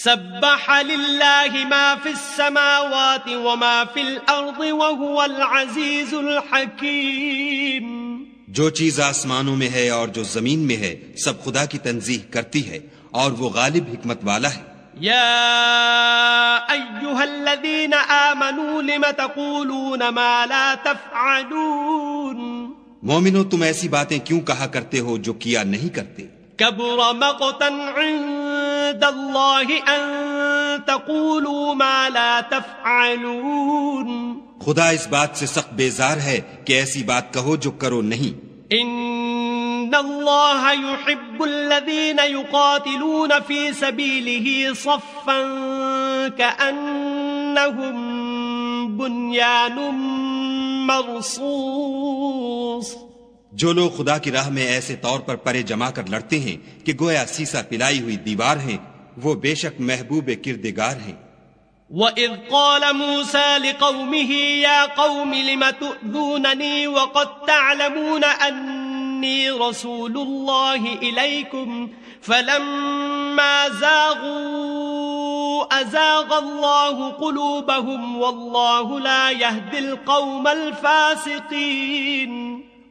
سبح للہ ما فی السماوات وما فی الارض وهو العزیز الحکیم. جو چیز آسمانوں میں ہے اور جو زمین میں ہے سب خدا کی تنزیح کرتی ہے اور وہ غالب حکمت والا ہے. یا ایہا الذین آمنوا لم تقولون ما لا تفعلون. مومنو تم ایسی باتیں کیوں کہا کرتے ہو جو کیا نہیں کرتے. کبر مقتا عند اللہ ان تقولوا ما لا تفعلون. خدا اس بات سے سخت بیزار ہے کہ ایسی بات کہو جو کرو نہیں. ان اللہ يحب الذین یقاتلون فی سبیلہ صفا کأنہم بنیان مرصوص. جو لوگ خدا کی راہ میں ایسے طور پر پرے جما کر لڑتے ہیں کہ گویا سیسا پلائی ہوئی دیوار ہیں وہ بے شک محبوب کردگار ہیں. وَإِذْ قَالَ مُوسَى لِقَوْمِهِ يَا قَوْمِ لِمَ تُؤْذُونَنِي وَقَدْ تَعْلَمُونَ أَنِّي رَسُولُ اللَّهِ إِلَيْكُمْ فَلَمَّا زَاغُوا أَزَاغَ اللَّهُ قُلُوبَهُمْ وَاللَّهُ لَا يَهْدِي الْقَوْمَ الْفَاسِقِينَ.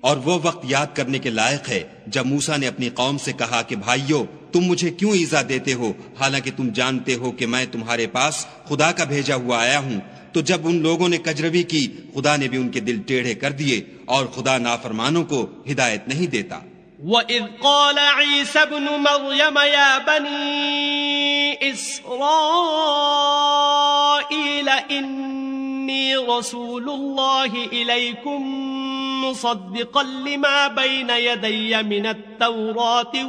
اور وہ وقت یاد کرنے کے لائق ہے جب موسیٰ نے اپنی قوم سے کہا کہ بھائیو تم مجھے کیوں ایذا دیتے ہو حالانکہ تم جانتے ہو کہ میں تمہارے پاس خدا کا بھیجا ہوا آیا ہوں. تو جب ان لوگوں نے کجروی کی خدا نے بھی ان کے دل ٹیڑھے کر دیے اور خدا نافرمانوں کو ہدایت نہیں دیتا. وَإِذْ قَالَ عِيسَى ابْنُ مَرْيَمَ يَا بَنِي إِسْرَائِيلَ إِنِّي رَسُولُ اللَّهِ إِلَيْكُمْ مصدقا لما بين يدي من التوراة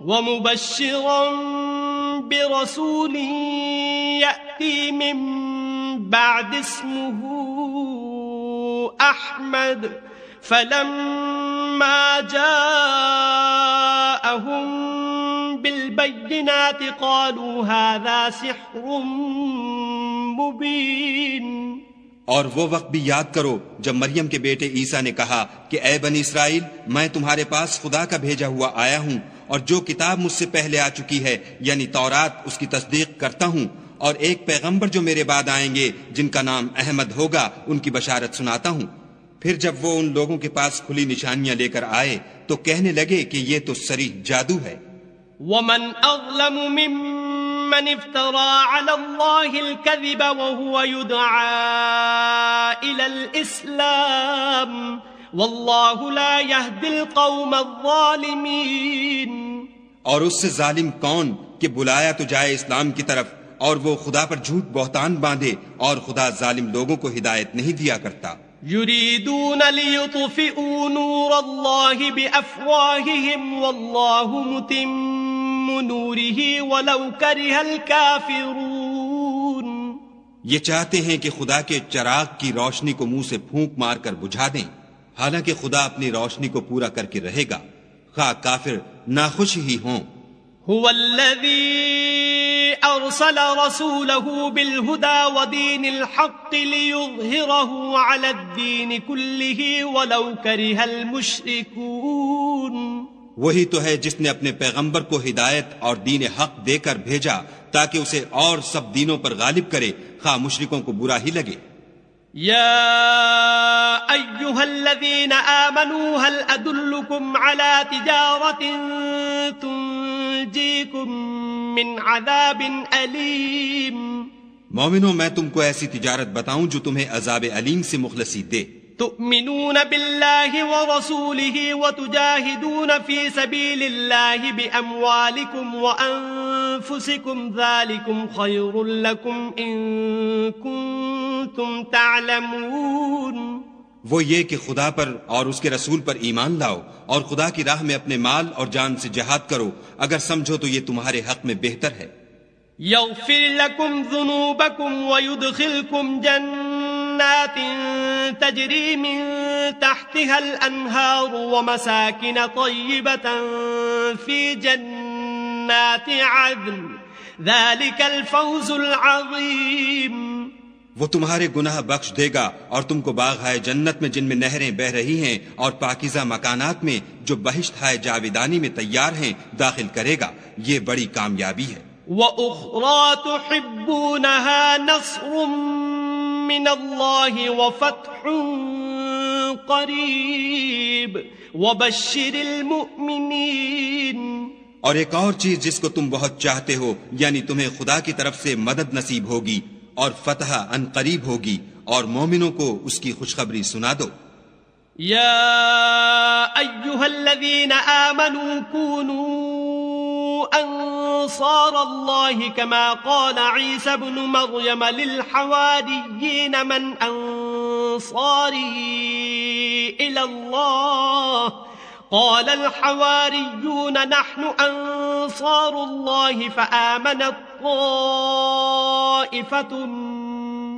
ومبشرا برسول يأتي من بعد اسمه أحمد فلما جاءهم بالبينات قالوا هذا سحر مبين. اور وہ وقت بھی یاد کرو جب مریم کے بیٹے عیسیٰ نے کہا کہ اے بنی اسرائیل میں تمہارے پاس خدا کا بھیجا ہوا آیا ہوں اور جو کتاب مجھ سے پہلے آ چکی ہے یعنی تورات اس کی تصدیق کرتا ہوں اور ایک پیغمبر جو میرے بعد آئیں گے جن کا نام احمد ہوگا ان کی بشارت سناتا ہوں. پھر جب وہ ان لوگوں کے پاس کھلی نشانیاں لے کر آئے تو کہنے لگے کہ یہ تو صریح جادو ہے. ومن اظلم من افترى على الله الكذب وهو يدعى إلى الإسلام والله لا يهدي القوم الظالمين. اور اس سے ظالم کون کہ بلایا تو جائے اسلام کی طرف اور وہ خدا پر جھوٹ بہتان باندھے اور خدا ظالم لوگوں کو ہدایت نہیں دیا کرتا. يريدون ليطفئوا نور الله بأفواههم والله متم نوره ولو كره الكافرون. یہ چاہتے ہیں کہ خدا کے چراغ کی روشنی کو منہ سے پھونک مار کر بجھا دیں حالانکہ خدا اپنی روشنی کو پورا کر کے رہے گا خواہ کافر ناخوش ہی ہوں. هو الذي أرسل رسوله بالهدى ودين الحق ليظهره على الدين كله ولو كره المشركون. وہی تو ہے جس نے اپنے پیغمبر کو ہدایت اور دین حق دے کر بھیجا تاکہ اسے اور سب دینوں پر غالب کرے خواہ مشرکوں کو برا ہی لگے. یا ایھا الذین آمنوا هل ادلکم علی تجارۃ تنجیکم من عذاب علیم. مومنو میں تم کو ایسی تجارت بتاؤں جو تمہیں عذاب علیم سے مخلصی دے. تؤمنون بالله ورسوله وتجاهدون في سبيل الله بأموالكم وأنفسكم ذلكم خير لكم إن كنتم تعلمون. وہ یہ کہ خدا پر اور اس کے رسول پر ایمان لاؤ اور خدا کی راہ میں اپنے مال اور جان سے جہاد کرو اگر سمجھو تو یہ تمہارے حق میں بہتر ہے. يغفر لكم ذنوبكم ويدخلكم جنات تجري من تحتها الأنهار ومساكن طيبة في جنات عدن ذلك الفوز العظيم. وہ تمہارے گناہ بخش دے گا اور تم کو باغ ہائے جنت میں جن میں نہریں بہ رہی ہیں اور پاکیزہ مکانات میں جو بہشت ہائے جاویدانی میں تیار ہیں داخل کرے گا. یہ بڑی کامیابی ہے. وَأُخْرَى تُحِبُّونَهَا نَصْرٌ مِّنَ اللَّهِ وَفَتْحٌ قَرِيبٌ وَبَشِّرِ الْمُؤْمِنِينَ. اور ایک اور چیز جس کو تم بہت چاہتے ہو یعنی تمہیں خدا کی طرف سے مدد نصیب ہوگی اور فتح ان قریب ہوگی اور مومنوں کو اس کی خوشخبری سنا دو. یا ایھا الذین آمنوا کونوا انصار اللہ کما قال عیسی ابن مریم للحواریین من انصاری الی اللہ قال الحواریون نحن انصار اللہ فآمنت طائفة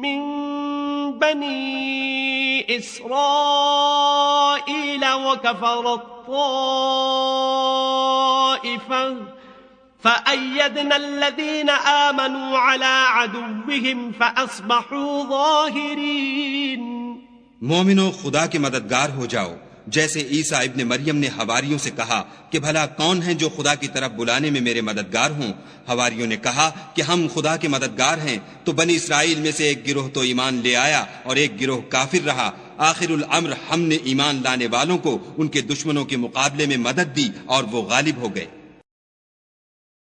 من بني إسرائيل وكفرت طائفة فأيدنا الذين آمنوا على عدوهم فأصبحوا ظاهرين. مومنو خدا کے مددگار ہو جاؤ جیسے عیسیٰ ابن مریم نے حواریوں سے کہا کہ بھلا کون ہیں جو خدا کی طرف بلانے میں میرے مددگار ہوں. حواریوں نے کہا کہ ہم خدا کے مددگار ہیں. تو بنی اسرائیل میں سے ایک گروہ تو ایمان لے آیا اور ایک گروہ کافر رہا. آخر الامر ہم نے ایمان لانے والوں کو ان کے دشمنوں کے مقابلے میں مدد دی اور وہ غالب ہو گئے.